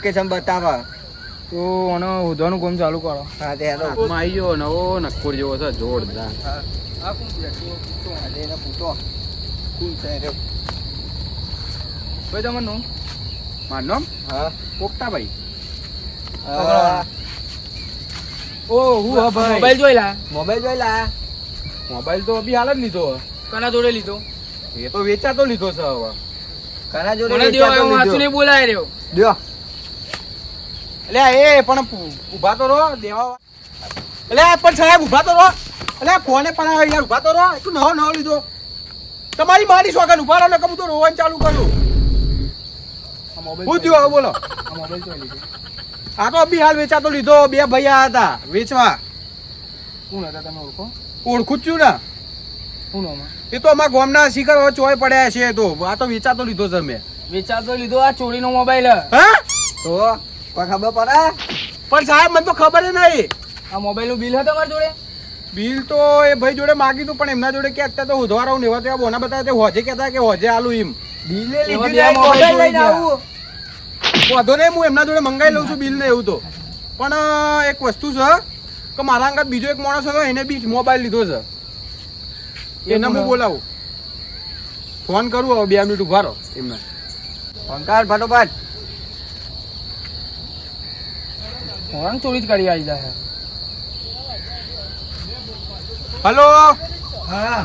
Location બતાવે તો ઓનો ઉધવાનું કામ ચાલુ કરો. હા તે હેડો હાથમાં આવી ગયો નવો નક્કોર જેવો છે જોરદાર. આ કોણ પૂછો એને પૂછો કોણ છે રે ભાઈ તમારું નામ? મારું નામ હા પોપટાભાઈ. ઓ હું હા ભાઈ મોબાઈલ જોઈ લા. મોબાઈલ જોઈ લા મોબાઈલ તો અભી હાલ જ લીધો. કના જોડે લીધો? એ તો વેચાતો લીધો છે હવે. કના જોડે મને દેવા હું હાચું નહીં બોલાય રહ્યો. દ્યો એટલે એ પણ ઉભા તો રહો દેવા. એટલે પણ સાહેબ ઉભા તો રહો. એટલે ફોને પણ યાર ઉભા તો રહો. તું નવો લીધો. તમારી મારી શોખન ઉભા રહો ને કબૂ તો રોવાનું ચાલુ કર્યું. આ મોબાઈલ હું થયું હવે બોલો. આ મોબાઈલ જોઈ લીધો. આ તો અભી હાલ વેચાતો લીધો. બે ભાઈ આયા હતા વેચવા. કોણ હતા તમે ઓળખો? ઓળખું જ છું ને. શું નામ? એ તો અમારા ગામના શિખર હવે ચોય પડ્યા છે. તો આ તો વેચાતો લીધો છે મેં. વેચાતો લીધો આ ચોરીનો મોબાઈલ. હા તો કોઈ ખબર પડે પણ સાહેબ મને તો ખબર નહીં. આ મોબાઈલ નું બિલ હતું તમારી જોડે? બિલ તો એ ભાઈ જોડે માગી તું પણ એમના જોડે કે અત્યારે તો ઉધવારાው ને એવા તેવા બોના બતાવે હોજે કહેતા કે હોજે આલુ એમ. બિલે એવા લીધી બે મોબાઈલ લઈને જોઈ આવું વાંધો નહીં હું એમના જોડે મંગાવી લઉં છું બિલ ને એવું તો. પણ એક વસ્તુ છે કે મારા અંગત બીજો એક માણસ હતો એને બી મોબાઈલ લીધો છે. એને હું બોલાવું. ફોન કરું હવે 2 મિનિટ ઉભા રહો એમને. અંકાર ફટોફટ ફોન ચોરી જ કરી આવી જાય. હલો હા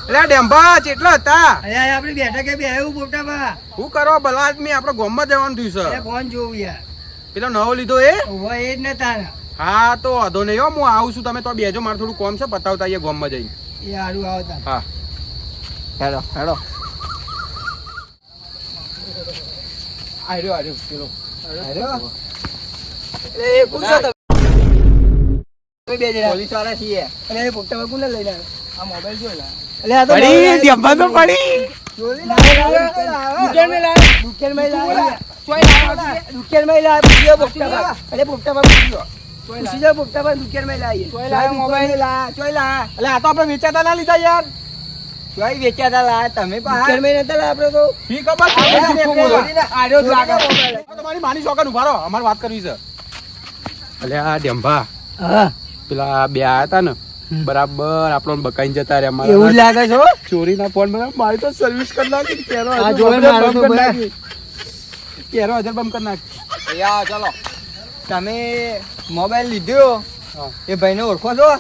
એટલે ડેમ્બા કેટલા હતા? અરે આપણે બેઠકે બે આવ્યું પોટા બા શું કરો ભલા આદમી આપણે ગામમાં જવાનું થયું છે. ફોન જોવું યાર પેલો નવો લીધો એ ઓવા એ જ નતા હા તો વાંધો નહીં હો હું આવું છું. તમે તો બેજો મારે થોડું કોમ છે પતાવતા આવીએ ગામમાં જઈને. એ હારું આવતા હા હેડો હેડો આર્યો પેલો હેડો એ કોણ છે તમે બે જણા પોલીસ વાળા છીએ અરે એ પોટા બા કોને લઈને આ મોબાઈલ જોઈ લા. એટલે આ તો પડી ડેમ્બા તો પડી. ચોરી દુકાન મેં લાવ્યા. દુકાન માં લાવ્યા ચોઈ લાવ્યા. દુકાન માં લાવ્યા પૂછ્યો પોટા બા અરે પોટા બા પૂછ્યો ચોઈ પૂછી જાવ પોટા બા દુકાન માં લાવીએ ચોઈ લાવ્યા મોબાઈલ. ચોઈ લા એટલે આ તો આપણે વેચાતા ના લીધા યાર. ચોઈ વેચાતા લા તમે દુકાન માં નતા લા આપણે તો ઠીક ખબર છે. આપણે જુઠ્ઠું બોલો. આર્યો જ લાગે. તમારી માની શોખન ઉભા રહો અમારે વાત કરવી છે. એટલે આ ડેમ્બા હા પેલા બે આયા હતા ને બરાબર આપણો બકાઈને જતા રહ્યા. એવું જ લાગે છે હો. ચોરીના ફોન માં મારી તો સર્વિસ કરી નાખી. કેરો આ જોડે મારો તો ભાઈ. કેરો હજાર બંધ કરી નાખી. યા ચલો તમે મોબાઈલ લીધો હા. એ ભાઈને ઓળખો છો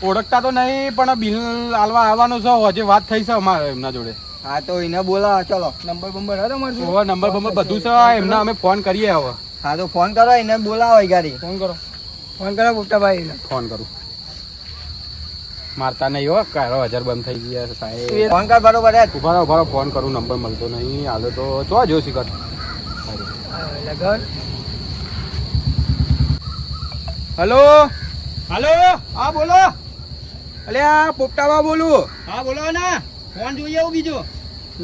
ઓળખતા તો નહીં પણ બિલ આલવા આવવાનો છે. હજે વાત થઈ છે અમારે એમના જોડે. હા તો એને બોલાવો ચલો નંબર બંબર હતો તમારી જોડે? હવે નંબર બંબર બધું છે એમના અમે ફોન કરીએ હવે. હા તો ફોન કરો એને બોલાવો એ ગાડી ફોન કરો. ફોન કરો પોતાભાઈ ફોન કરું. મારતા નહીં હો કારો હજાર બંધ થઈ ગયા છે સાહેબ. ફોન કર બરોબર જ. ઉભા રહો ફોન કરું. નંબર મળતો નહીં હાલો તો ચો જો શીખર. લગન હલો હલો હા બોલો. અલે આ પોપટાવા બોલું. હા બોલો ને ફોન જોઈએ એવું બીજું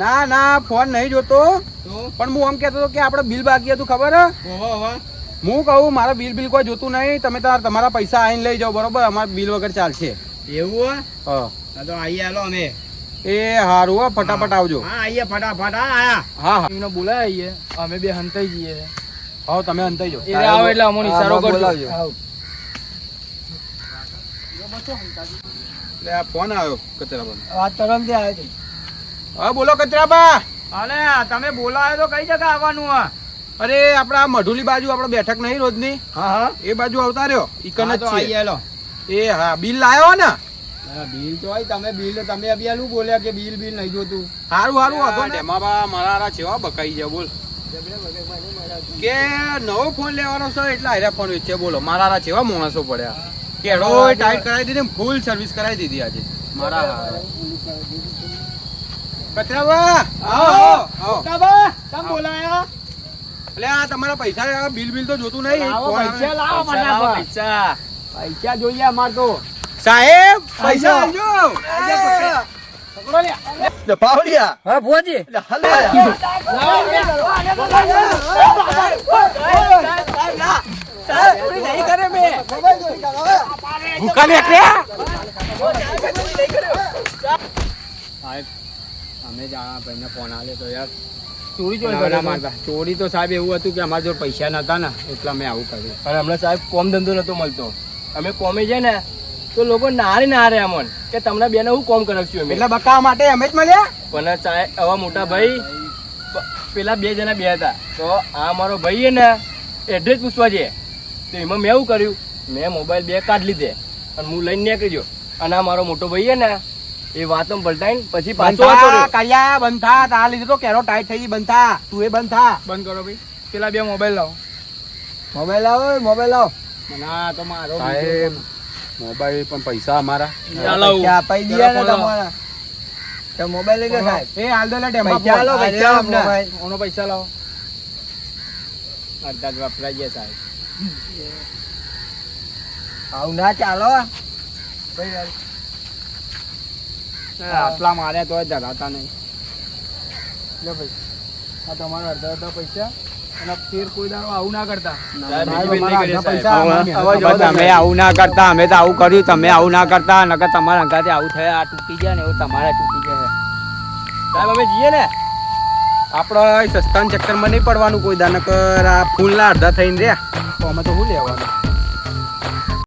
ના ના ફોન નહીં જોતો તો પણ હું એમ કહેતો હતો કે આપણે બિલ બાકી હતું ખબર હે? ઓહો હું કહું મારે બિલ કોઈ જોતું નહીં. તમે તમારા પૈસા આવીને લઈ જાઓ બરોબર. અમારે બિલ વગર ચાલશે. એવું હા તો આઈએ હાલો અમે એ હારું હો ફટાફટ આવજો. હા આઈએ ફટાફટ હા આયા હા હા એમને બોલાવીએ અમે બે હંતાઈ જઈએ. હા તમે અંતાઈ જાઓ. એ આવે એટલે અમને ઈશારો કરજો. બોલાવજો. એટલે આ ફોન આવ્યો કચરાબા. વાત કરો ને ત્યાં આવ્યો હા બોલો કચરાબા. અરે તમે બોલાવ્યો તો કઈ જગ્યા આવવાનું હા અરે આપડા મઢુલી બાજુ આપડે બેઠક નહીં રોજની હા એ બાજુ આવતા રહ્યો. ઈકન જ આઈએ છે. હાલો એ હા બિલ લાયો ને. બિલ તો હોય તમે બિલ તમે અબિયાલું બોલ્યા કે બિલ નહીં જોતું હારું હારું હતો ને. એમાં બા મારા હારા છેવા બકાઈ જાય બોલ કે નવો ફોન લેવાનો છે એટલે આયરા ફોન વેચે બોલો. મારા હારા છેવા માણસો પડ્યા. કેડો ટાઈટ કરાવી દીધી ફૂલ સર્વિસ કરાવી દીધી આજે મારા હારા. કચરાબા આવો આવો. તમે બોલાયા એટલે આ તમારા પૈસા બિલ તો જોતું નહીં. લાવો, ફોન પૈસા આવે. લાવો, પૈસા લાવો, ફટાફટ. પૈસા. પૈસા જોઈએ અમાર તો સાહેબ પૈસા આવજો. આવજો. પાવડિયા હા ભોજી ભૂકા નીકળ્યા. સાહેબ અમે જાણા ભાઈને ફોન આલે તો યાર ચોરી ચોરી ના, ના, કરે મારતા. ચોરી તો સાહેબ એવું હતું કે અમારા જોડે પૈસા નતા ને એટલે મેં આવું કર્યું. અને હમણાં સાહેબ કોમ ધંધો નતો મળતો અમે કોમે જાય ને તો લોકો નારે અમન કે તમને બેને હું કોમ કરાવશું અમે એટલે બકાવા માટે અમે જ મળ્યા. પણ સાહેબ આવા મોટા ભાઈ પેલા 2 જણા બે હતા તો આ મારો ભાઈ છે ને એડ્રેસ પૂછવા છે તો એમાં મેં એવું કર્યું મેં મોબાઈલ 2 કાઢ લીધે અને હું લઈને નીકળી ગયો અને આ મારો મોટો ભાઈ છે ને એ વાતો પલટાઈને પછી પાછો વાતો બંધા કાળિયા બંધા તારા લીધે તો કેરો ટાઈટ થઈ ગઈ બંધા તું એ બંધા. બંધ કરો ભાઈ પેલા 2 મોબાઈલ લાવો મોબાઈલ લાવો મોબાઈલ લાવો ના તો મારો સાહેબ મોબાઈલ પણ પૈસા અમારા. પૈસા અપાઈ દીધા ને તમારા તો મોબાઈલ લઈ લો સાહેબ એ હાલ દે લે ટેમ્પા પૈસા ફોન. લો પૈસા લો મોબાઈલ ઓનો પૈસા લાવો અડધા જ વપરાઈ ગયા સાહેબ. આવું ના ચાલો આટલા માર્યા તો ધરાતા નહીં. લે ભાઈ આ તમારા અડધા પૈસા અને ફેર કોઈ દાડો આવું ના કરતા સાહેબ, સાહેબ, અમારા નહીં અડધા કરીએ, પૈસા સાહેબ. અમારા હવે તમે આવું ના કરતા અમે તો આવું કર્યું તમે આવું ના કરતા નકર તમારા અંગાથી આવું થયા આ તૂટી ગયા ને એવું તમારે તૂટી જાય. સાહેબ અમે જઈએ ને આપણે સસ્તાના ચક્કરમાં નહીં પડવાનું કોઈ દા નકર આ ફૂલના અડધા થઈને રહ્યા તો અમે તો શું લેવાનું.